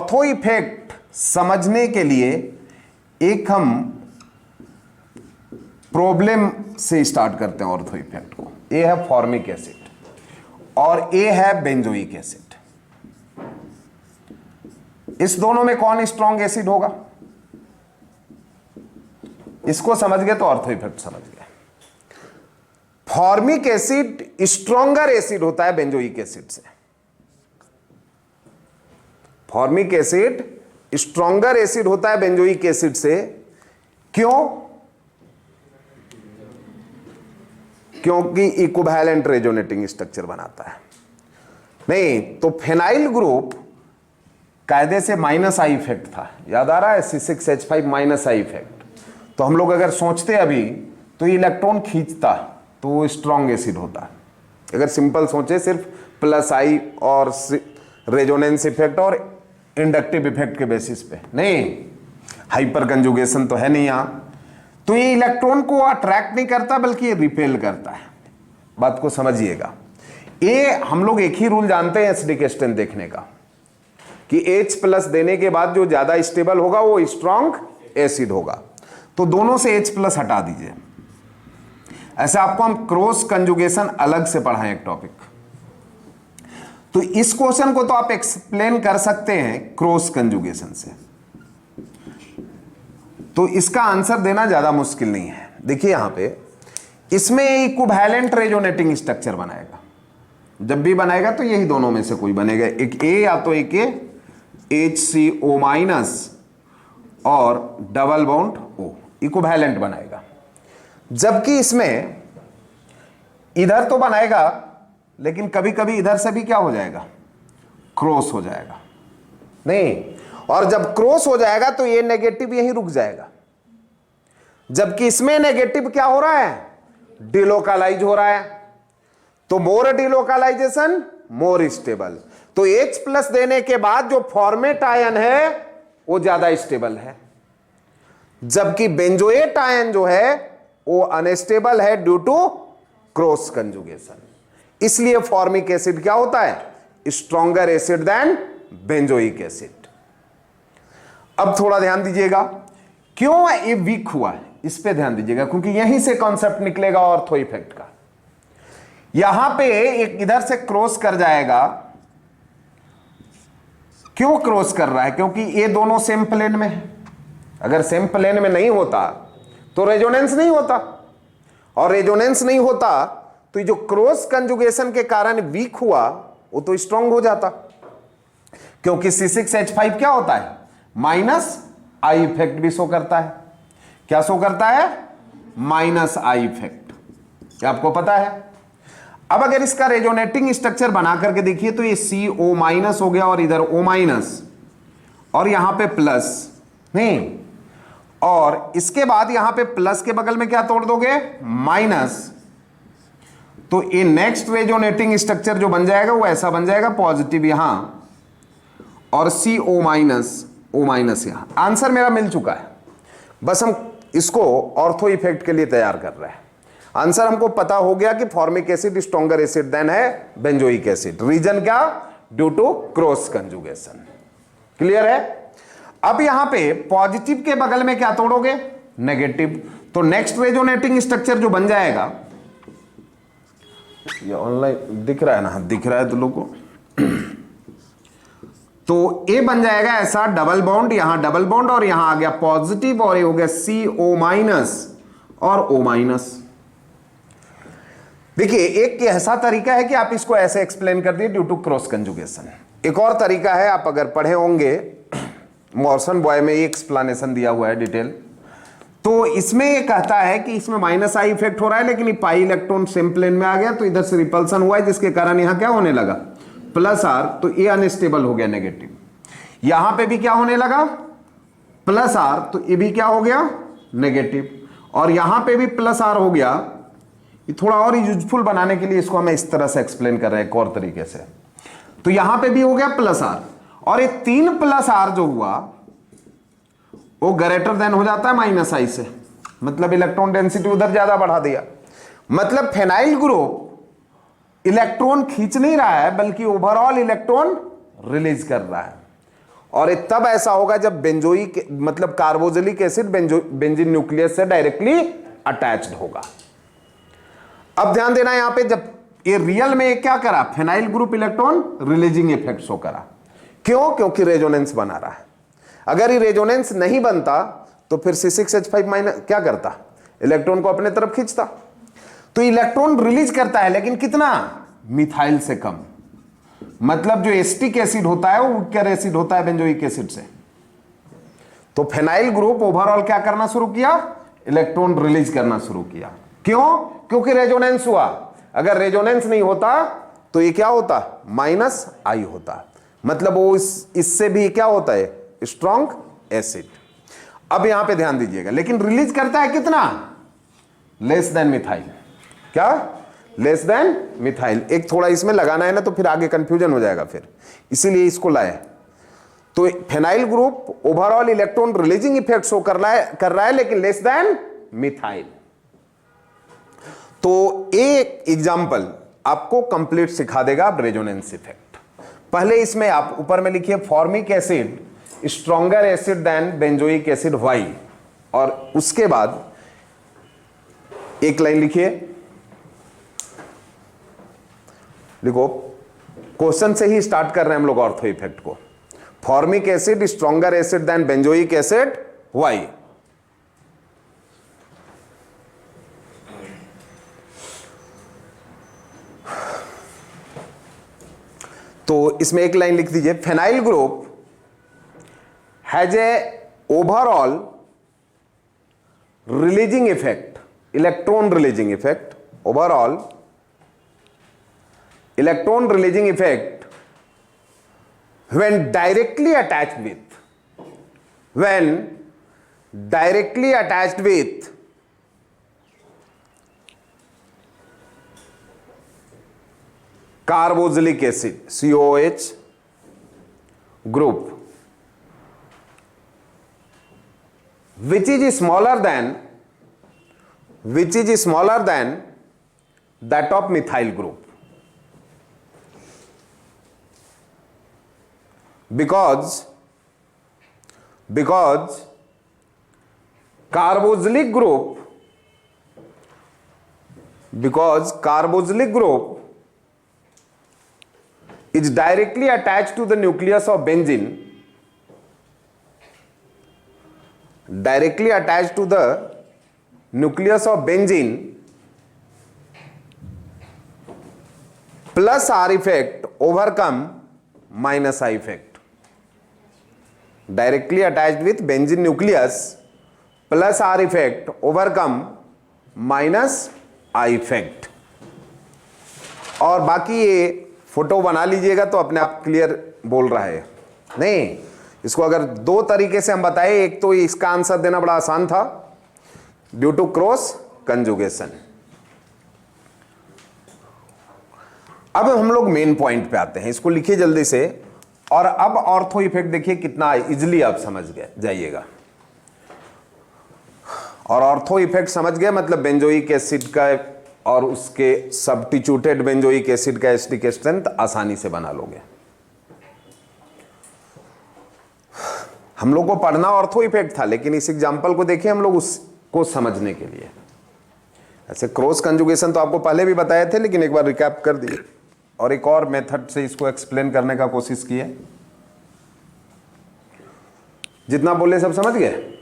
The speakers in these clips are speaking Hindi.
ऑर्थो इफेक्ट समझने के लिए एक हम प्रॉब्लम से स्टार्ट करते हैं ऑर्थो इफेक्ट को। ए है फॉर्मिक एसिड और ए है बेंजोइक एसिड। इस दोनों में कौन स्ट्रॉन्ग एसिड होगा? इसको समझ गए तो ऑर्थो इफेक्ट समझ गए। फॉर्मिक एसिड स्ट्रॉन्गर एसिड होता है बेंजोइक एसिड से। फॉर्मिक एसिड स्ट्रॉन्गर एसिड होता है बेंजोइक एसिड से। क्यों? क्योंकि इक्विवेलेंट रेजोनेटिंग स्ट्रक्चर बनाता है। नहीं तो फेनाइल ग्रुप कायदे से माइनस आई इफेक्ट था, याद आ रहा है? C6H5 minus I effect. तो हम लोग अगर सोचते अभी तो इलेक्ट्रॉन खींचता तो स्ट्रॉन्ग एसिड होता। अगर सिंपल सोचे सिर्फ प्लस आई और रेजोनेंस इफेक्ट और इंडक्टिव इफेक्ट के बेसिस पे, नहीं हाइपर कंजुगेशन तो है नहीं यहां, तो ये इलेक्ट्रॉन को अट्रैक्ट नहीं करता बल्कि ये रिपेल करता है। बात को समझिएगा। ये हम लोग एक ही रूल जानते हैं एसिडिक स्ट्रेंथ देखने का कि H प्लस देने के बाद जो ज्यादा स्टेबल होगा वो स्ट्रॉन्ग एसिड होगा। तो दोनों से H प्लस हटा दीजिए। ऐसे आपको हम क्रॉस कंजुगेशन अलग से पढ़ाएं एक टॉपिक। तो इस क्वेश्चन को तो आप एक्सप्लेन कर सकते हैं क्रॉस कंजुगेशन से, तो इसका आंसर देना ज्यादा मुश्किल नहीं है। देखिए यहां पे इसमें इक्विवेलेंट रेजोनेटिंग स्ट्रक्चर बनाएगा। जब भी बनाएगा तो यही दोनों में से कोई बनेगा, एक ए या तो एक HCO माइनस और डबल बॉन्ड O, इक्विवेलेंट बनाएगा। जबकि इसमें इधर तो बनाएगा लेकिन कभी कभी इधर से भी क्या हो जाएगा? क्रॉस हो जाएगा। नहीं, और जब क्रॉस हो जाएगा तो ये नेगेटिव यहीं रुक जाएगा। जबकि इसमें नेगेटिव क्या हो रहा है? डिलोकलाइज हो रहा है। तो मोर डिलोकलाइजेशन मोर स्टेबल। तो H प्लस देने के बाद जो फॉर्मेट आयन है वो ज्यादा स्टेबल है, जबकि बेंजोएट आयन जो है वो अनस्टेबल है ड्यू टू क्रॉस कंजुगेशन। इसलिए फॉर्मिक एसिड क्या होता है? Stronger acid than benzoic acid. अब थोड़ा ध्यान दीजिएगा क्यों ये वीक हुआ है, इस पे ध्यान दीजिएगा, क्योंकि यहीं से कॉन्सेप्ट निकलेगा ऑर्थो इफेक्ट का। यहां पे एक इधर से क्रॉस कर जाएगा। क्यों क्रॉस कर रहा है? क्योंकि ये दोनों सेम प्लेन में है। अगर सेम प्लेन में नहीं होता तो रेजोनेंस नहीं होता, और रेजोनेंस नहीं होता तो ये जो क्रॉस कंजुगेशन के कारण वीक हुआ वो तो स्ट्रांग हो जाता। क्योंकि C6H5 क्या होता है? माइनस आई इफेक्ट भी शो करता है। क्या शो करता है? Minus I effect. क्या आपको पता है? अब अगर इसका रेजोनेटिंग स्ट्रक्चर बना करके देखिए तो ये CO माइनस हो गया और इधर O माइनस और यहां पे प्लस, नहीं, और इसके बाद यहां पे प्लस के बगल में क्या तोड़ दोगे? माइनस। तो ये नेक्स्ट रेजोनेटिंग स्ट्रक्चर जो बन जाएगा वो ऐसा बन जाएगा, पॉजिटिव यहां और CO माइनस O माइनस यहां। आंसर मेरा मिल चुका है, बस हम इसको ऑर्थो इफेक्ट के लिए तैयार कर रहे हैं। आंसर हमको पता हो गया कि formic acid stronger acid than है बेंजोइक एसिड। रीजन क्या? Due to cross conjugation. Clear है? अब यहां पे पॉजिटिव के बगल में क्या तोड़ोगे? नेगेटिव। तो नेक्स्ट रेजोनेटिंग स्ट्रक्चर जो बन जाएगा, ये ऑनलाइन दिख रहा है ना? दिख रहा है तो लोगों को। तो ए बन जाएगा ऐसा, डबल बॉन्ड, यहां डबल बॉन्ड और यहां आ गया पॉजिटिव और ये हो गया CO माइनस और O माइनस। देखिए एक ऐसा तरीका है कि आप इसको ऐसे एक्सप्लेन कर दिए ड्यू टू क्रॉस कंजुगेशन। एक और तरीका है, आप अगर पढ़े होंगे मॉर्सन बॉय में एक एक्सप्लेनेशन दिया हुआ है डिटेल, तो इसमें ये कहता है कि इसमें माइनस आई इफेक्ट हो रहा है लेकिन ये पाई इलेक्ट्रॉन सेम प्लेन में आ गया तो इधर से रिपल्सन हुआ है जिसके कारण यहां क्या होने लगा? प्लस R, तो ये अनस्टेबल हो गया नेगेटिव। यहां पे भी क्या होने लगा? प्लस R, तो ये भी क्या हो गया? नेगेटिव। और यहां पे भी प्लस R हो गया। ये थोड़ा और यूजफुल बनाने के लिए इसको हम इस तरह से एक्सप्लेन कर रहे हैं एक और तरीके से। तो यहां पे भी हो गया प्लस R, और ये 3 प्लस R जो हुआ वो ग्रेटर देन हो जाता है माइनस आई से, मतलब इलेक्ट्रॉन डेंसिटी उधर ज्यादा बढ़ा दिया। मतलब फेनाइल ग्रुप इलेक्ट्रॉन खींच नहीं रहा है बल्कि ओवरऑल इलेक्ट्रॉन रिलीज कर रहा है। और ये तब ऐसा होगा जब बेंजोइक मतलब कार्बोक्सिलिक एसिड बेंजीन न्यूक्लियस से डायरेक्टली अटैच्ड होगा। अब ध्यान देना यहां पे, जब ये रियल में क्या करा, phenyl group electron releasing effect show करा। क्यों? क्योंकि रेजोनेंस बना रहा है। अगर ये रेजोनेंस नहीं बनता तो फिर C6H5- क्या करता, इलेक्ट्रॉन को अपने तरफ खींचता। तो इलेक्ट्रॉन रिलीज करता है, लेकिन कितना, मिथाइल से कम। मतलब जो एस्टिक एसिड होता है वो क्या एसिड होता है, बेंजोइक एसिड से। तो फेनाइल ग्रुप ओवरऑल क्या करना शुरू किया, इलेक्ट्रॉन रिलीज करना शुरू किया। क्यों? क्योंकि रेजोनेंस हुआ। अगर रेजोनेंस नहीं होता तो ये क्या होता, -I होता। मतलब वो इससे भी क्या होता है, स्ट्रॉन्ग एसिड। अब यहां पे ध्यान दीजिएगा, लेकिन रिलीज करता है कितना, लेस देन मिथाइल। क्या, लेस देन मिथाइल। एक थोड़ा इसमें लगाना है ना, तो फिर आगे कंफ्यूजन हो जाएगा, फिर इसीलिए इसको लाए। तो phenyl group overall electron releasing effect show कर रहा है लेकिन लेस देन मिथाइल। तो एक एग्जांपल आपको कंप्लीट सिखा देगा रेजोनेंस इफेक्ट। पहले इसमें आप ऊपर में लिखिए, formic acid stronger acid than benzoic acid why, और उसके बाद एक लाइन लिखिए, देखो क्वेश्चन से ही स्टार्ट कर रहे हैं हम लोग ऑर्थो इफेक्ट को। Formic acid stronger acid than benzoic acid why. तो इसमें एक लाइन लिख दीजिए, phenyl group has a overall releasing effect, electron releasing effect, overall electron releasing effect when directly attached with carboxylic acid COH group, which is smaller than that of methyl group, because carboxylic group is directly attached to the nucleus of benzene, plus R effect overcome minus I effect. Directly attached with benzene nucleus plus R effect overcome minus I effect. और बाकी ये फोटो बना लीजिएगा तो अपने आप क्लियर बोल रहा है। नहीं, इसको अगर दो तरीके से हम बताएं, एक तो इसका आंसर देना बड़ा आसान था, ड्यू टू क्रॉस कंजुगेशन। अब हम लोग मेन पॉइंट पे आते हैं, इसको लिखिए जल्दी से। और अब ऑर्थो इफेक्ट देखिए कितना इजीली आप समझ गए जाइएगा। और ऑर्थो इफेक्ट समझ गए मतलब बेंजोइक एसिड का और उसके सब्स्टिट्यूटेड बेंजोइक एसिड का एसिडिक स्ट्रेंथ आसानी से बना लोगे। हम लोग को पढ़ना ऑर्थो इफेक्ट था, लेकिन इस एग्जांपल को देखिए हम लोग उसको समझने के लिए। ऐसे क्रॉस कंजुगेशन तो आपको पहले भी बताए थे, लेकिन एक बार रिकैप कर दिए और एक और मेथड से इसको एक्सप्लेन करने का कोशिश किए। जितना बोले सब समझ गए?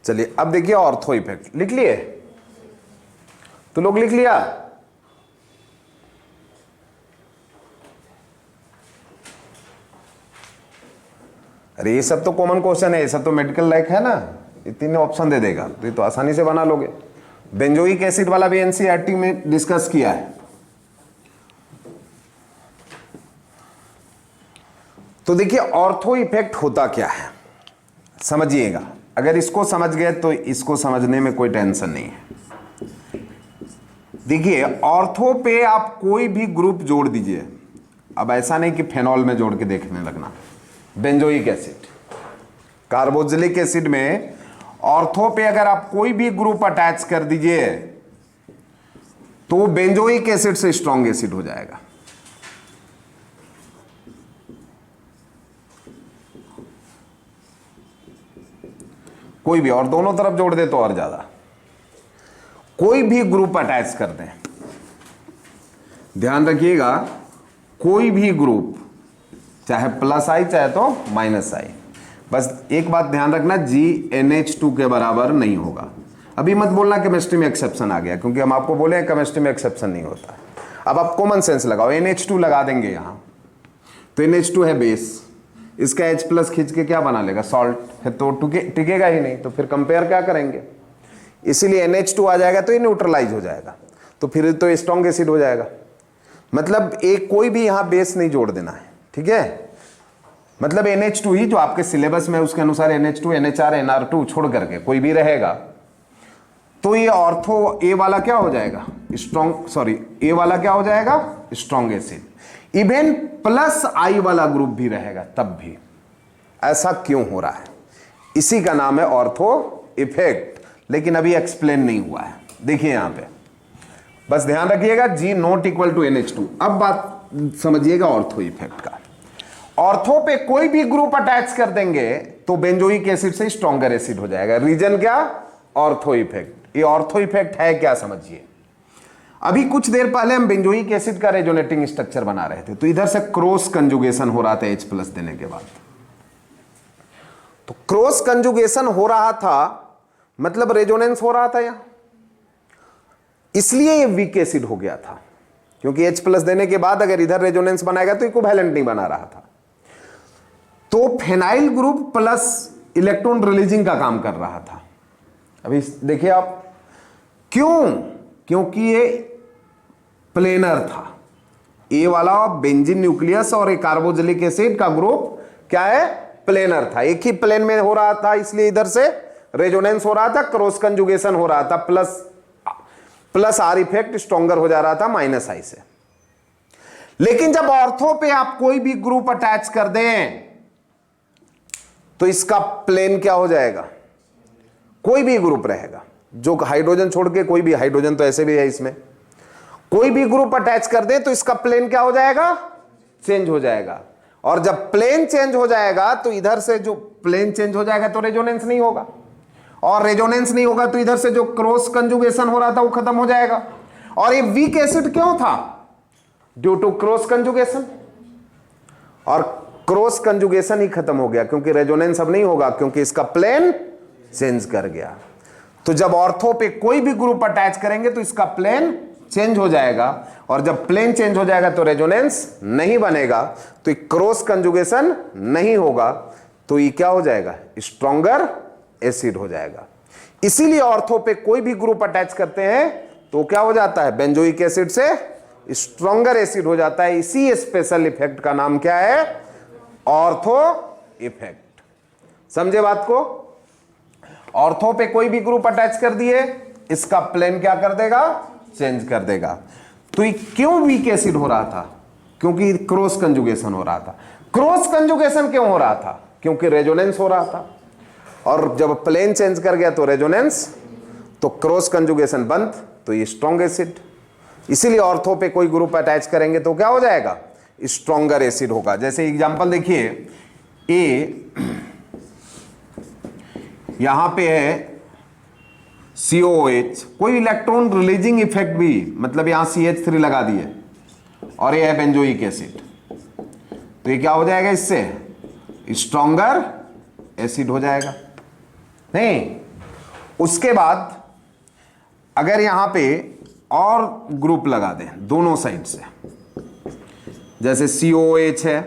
चलिए अब देखिए ऑर्थो इफेक्ट लिख लिए, तो लोग लिख लिया? अरे ये सब तो कॉमन क्वेश्चन है, ये सब तो मेडिकल लाइक है ना, इतने ऑप्शन दे देगा तो ये तो आसानी से बना लोगे। बेंजोइक एसिड वाला भी एनसीईआरटी में डिस्कस किया है। तो देखिए ऑर्थो इफेक्ट होता क्या है समझिएगा। अगर इसको समझ गए तो इसको समझने में कोई टेंशन नहीं है। देखिए ऑर्थो पे आप कोई भी ग्रुप जोड़ दीजिए, अब ऐसा नहीं कि फेनॉल में जोड़ के देखने लगना, बेंजोइक एसिड, कार्बोक्सिलिक एसिड में ऑर्थो पे अगर आप कोई भी ग्रुप अटैच कर दीजिए तो बेंजोइक एसिड से स्ट्रॉन्ग एसिड हो जाएगा। कोई भी, और दोनों तरफ जोड़ दे तो और ज्यादा, कोई भी ग्रुप अटैच कर दें, ध्यान रखिएगा, कोई भी ग्रुप चाहे प्लस आई चाहे तो माइनस आई, बस एक बात ध्यान रखना, GNH2 के बराबर नहीं होगा। अभी मत बोलना केमिस्ट्री में एक्सेप्शन आ गया, क्योंकि हम आपको बोले केमिस्ट्री में एक्सेप्शन नहीं होता। अब आप कॉमन सेंस लगाओ, NH2 लगा देंगे यहां, तो NH2 है बेस, इसका H प्लस खींच के क्या बना लेगा, सॉल्ट है, तो टिकेगा ही नहीं, तो फिर कंपेयर क्या करेंगे, इसीलिए NH2 आ जाएगा तो ये न्यूट्रलाइज हो जाएगा, तो फिर तो स्ट्रॉन्ग एसिड हो जाएगा। मतलब एक कोई भी यहां बेस नहीं जोड़ देना है, ठीक है, मतलब NH2 ही जो आपके सिलेबस में उसके अनुसार NH2, NHR, NR2 छोड़ करके कोई भी रहेगा, तो ये ऑर्थो ए वाला क्या हो जाएगा, स्ट्रॉन्ग, सॉरी ए वाला क्या हो जाएगा, स्ट्रॉन्ग एसिड। इवन प्लस आई वाला ग्रुप भी रहेगा तब भी। ऐसा क्यों हो रहा है, इसी का नाम है ऑर्थो इफेक्ट, लेकिन अभी एक्सप्लेन नहीं हुआ है। देखिए यहां पे बस ध्यान रखिएगा, G not equal to NH2। अब बात समझिएगा ऑर्थो इफेक्ट का। ऑर्थो पे कोई भी ग्रुप अटैच कर देंगे तो बेंजोइक एसिड से स्ट्रॉन्गर एसिड हो जाएगा। रीजन क्या, ऑर्थो इफेक्ट। ये ऑर्थो इफेक्ट है क्या समझिए। अभी कुछ देर पहले हम बेंजोइक एसिड का रेजोनेटिंग स्ट्रक्चर बना रहे थे, तो इधर से क्रॉस कंजुगेशन हो रहा था H प्लस देने के बाद, तो क्रॉस कंजुगेशन हो रहा था मतलब रेजोनेंस हो रहा था यहां, इसलिए ये वीक एसिड हो गया था, क्योंकि H प्लस देने के बाद अगर इधर रेजोनेंस बनाएगा तो इक्विवेलेंट नहीं बना रहा था। तो phenyl group plus electron releasing का काम कर रहा था। अभी देखिए आप, क्यों, क्योंकि ये प्लेनर था, ए वाला बेंजीन न्यूक्लियस और एक कार्बोक्सिलिक एसिड का ग्रुप क्या है, प्लेनर था, एक ही प्लेन में हो रहा था, इसलिए इधर से रेजोनेंस हो रहा था, क्रॉस कंजुगेशन हो रहा था, प्लस आर इफेक्ट स्ट्रॉन्गर हो जा रहा था माइनस आई से। लेकिन जब ऑर्थो पे आप कोई भी ग्रुप अटैच कर दें तो इसका प्लेन क्या हो जाएगा, कोई भी ग्रुप रहेगा जो हाइड्रोजन छोड़ के, कोई भी हाइड्रोजन तो ऐसे भी है इसमें, कोई भी ग्रुप अटैच कर दे तो इसका प्लेन क्या हो जाएगा, चेंज हो जाएगा। और जब प्लेन चेंज हो जाएगा तो इधर से जो प्लेन चेंज हो जाएगा तो रेजोनेंस नहीं होगा, और रेजोनेंस नहीं होगा तो इधर से जो क्रॉस कंजुगेशन हो रहा था वो खत्म हो जाएगा। और ये वीक एसिड क्यों था, ड्यू टू क्रॉस कंजुगेशन, और क्रॉस कंजुगेशन ही खत्म हो गया क्योंकि रेजोनेंस अब नहीं होगा, क्योंकि इसका प्लेन चेंज कर गया। तो जब ऑर्थो पे कोई भी ग्रुप अटैच करेंगे तो इसका प्लेन चेंज हो जाएगा, और जब प्लेन चेंज हो जाएगा तो रेजोनेंस नहीं बनेगा, तो ये क्रॉस कंजुगेशन नहीं होगा, तो ये क्या हो जाएगा, स्ट्रॉन्गर एसिड हो जाएगा। इसीलिए ऑर्थो पे कोई भी ग्रुप अटैच करते हैं तो क्या हो जाता है, बेंजोइक एसिड से स्ट्रॉन्गर एसिड हो जाता है। इसी स्पेशल इफेक्ट का नाम क्या है, ऑर्थो इफेक्ट। समझे बात को, ऑर्थो पे कोई भी ग्रुप अटैच कर दिए, इसका प्लेन क्या कर देगा, चेंज कर देगा। तो ये क्यों वीक एसिड हो रहा था, क्योंकि क्रॉस कंजुगेशन हो रहा था। क्रॉस कंजुगेशन क्यों हो रहा था, क्योंकि रेजोनेंस हो रहा था, और जब प्लेन चेंज कर गया तो रेजोनेंस, तो क्रॉस कंजुगेशन बंद, तो ये स्ट्रॉन्ग एसिड। इसीलिए ऑर्थो पे कोई ग्रुप अटैच करेंगे तो क्या हो जाएगा, स्ट्रॉन्गर एसिड होगा। जैसे एग्जांपल देखिए, ए यहां पे है COOH, कोई इलेक्ट्रॉन रिलीजिंग इफेक्ट भी, मतलब यहां CH3 लगा दिए, और ये है बेंजोइक एसिड, तो ये क्या हो जाएगा, इससे स्ट्रॉन्गर एसिड हो जाएगा। नहीं, उसके बाद अगर यहां पे और ग्रुप लगा दें दोनों साइड से, जैसे COOH है,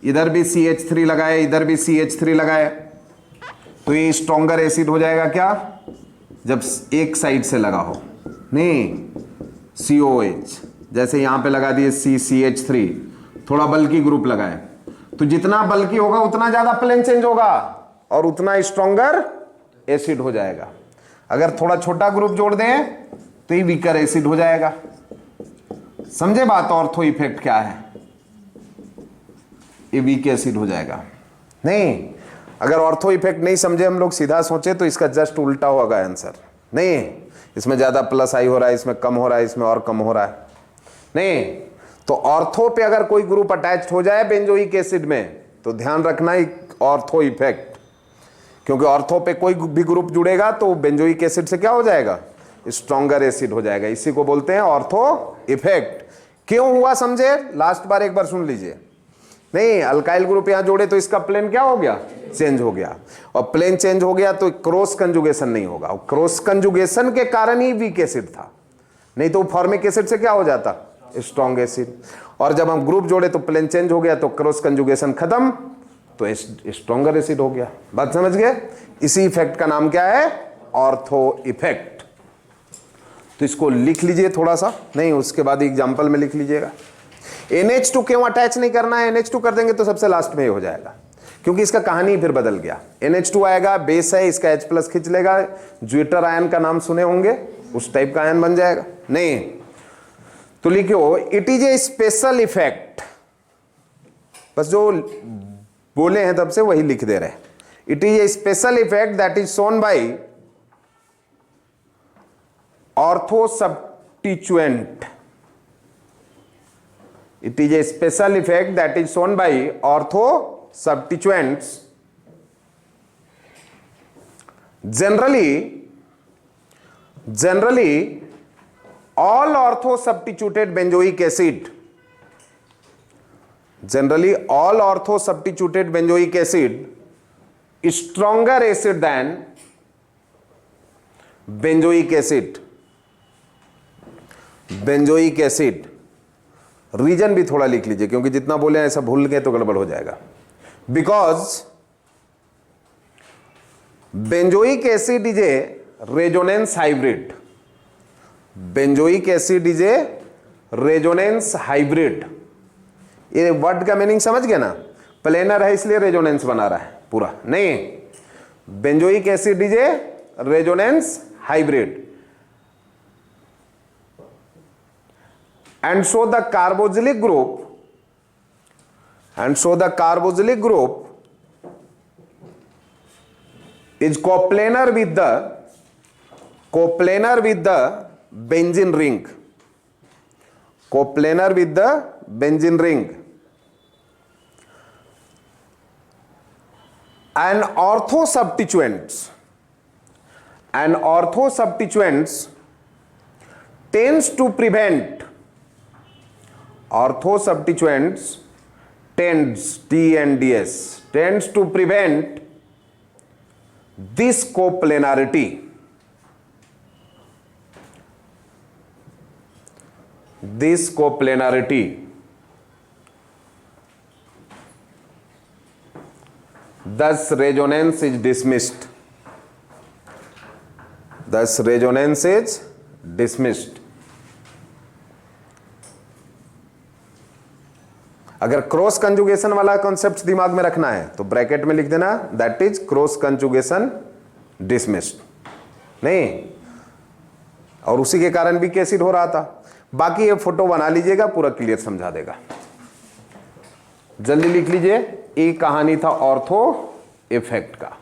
इधर भी CH3 लगाए, इधर भी CH3 लगाए, तो ये स्ट्रॉन्गर एसिड हो जाएगा क्या, जब एक साइड से लगा हो। नहीं, COH जैसे यहां पे लगा दिए CH3, थोड़ा बल्कि ग्रुप लगाए, तो जितना बल्कि होगा उतना ज्यादा प्लेन चेंज होगा, और उतना स्ट्रॉन्गर एसिड हो जाएगा। अगर थोड़ा छोटा ग्रुप जोड़ दें तो ये वीकर एसिड हो जाएगा। समझे बात? ऑर्थो इफेक्ट क्या है? ये वीक एसिड हो जाएगा। नहीं, अगर ऑर्थो इफेक्ट नहीं समझे हम लोग, सीधा सोचे तो इसका जस्ट उल्टा होगा आंसर। नहीं, इसमें ज्यादा प्लस आई हो रहा है, इसमें कम हो रहा है, इसमें और कम हो रहा है। नहीं, तो ऑर्थो पे अगर कोई ग्रुप अटैच्ड हो जाए बेंजोइक एसिड में तो ध्यान रखना ऑर्थो इफेक्ट, क्योंकि ऑर्थो पे कोई भी ग्रुप जुड़ेगा तो बेंजोइक एसिड से क्या हो जाएगा? स्ट्रॉन्गर एसिड हो जाएगा। इसी को बोलते हैं ऑर्थो इफेक्ट। क्यों हुआ समझे? लास्ट बार एक बार सुन लीजिए। नहीं, अल्काइल ग्रुप यहां जोड़े तो इसका प्लेन क्या हो गया? चेंज हो गया, और प्लेन चेंज हो गया तो क्रॉस कंजुगेशन नहीं होगा, और क्रॉस कंजुगेशन के कारण ही वीक एसिड था, नहीं तो फॉर्मिक एसिड से क्या हो जाता? Strong acid. और जब हम ग्रुप जोड़े तो प्लेन चेंज हो गया तो क्रॉस कंजुगेशन खत्म, तो स्ट्रॉन्गर एसिड हो गया। बात समझ गए? इसी इफेक्ट का नाम क्या है? Ortho effect. तो इसको लिख लीजिए थोड़ा सा, नहीं उसके बाद एग्जांपल में लिख लीजिएगा। NH2 क्यों अटैच नहीं करना है? NH2 कर देंगे तो सबसे लास्ट में ये हो जाएगा, क्योंकि इसका कहानी फिर बदल गया। NH2 आएगा, बेस है, इसका H+ खींच लेगा, ज्विटर आयन का नाम सुने होंगे, उस टाइप का आयन बन जाएगा। नहीं तो लिखो it is a special effect. बस जो बोले हैं तब से वही लिख दे रहे हैं। It is a special effect that is shown by ortho substituent. It is a special effect that is shown by ortho substituents. Generally, all ortho substituted benzoic acid, is stronger acid than benzoic acid. Reason भी थोड़ा लिख लीजिए, क्योंकि जितना बोले ऐसा भूल गए तो गड़बड़ हो जाएगा। Because benzoic acid is a resonance hybrid. Benzoic acid is a resonance hybrid. ये वर्ड का मीनिंग समझ गए ना? प्लेनर है इसलिए रेजोनेंस बना रहा है पूरा, नहीं, benzoic acid is a resonance hybrid. And so the carboxylic group is coplanar with the benzene ring. Coplanar with the benzene ring. And ortho substituents tends to prevent tends to prevent this coplanarity. Thus resonance is dismissed. अगर क्रॉस कंजुगेशन वाला कॉन्सेप्ट दिमाग में रखना है तो ब्रैकेट में लिख देना that is cross conjugation dismissed. नहीं, और उसी के कारण भी एसिड हो रहा था। बाकी ये फोटो बना लीजिएगा, पूरा क्लियर समझा देगा। जल्दी लिख लीजिए, ये कहानी था ऑर्थो इफेक्ट का।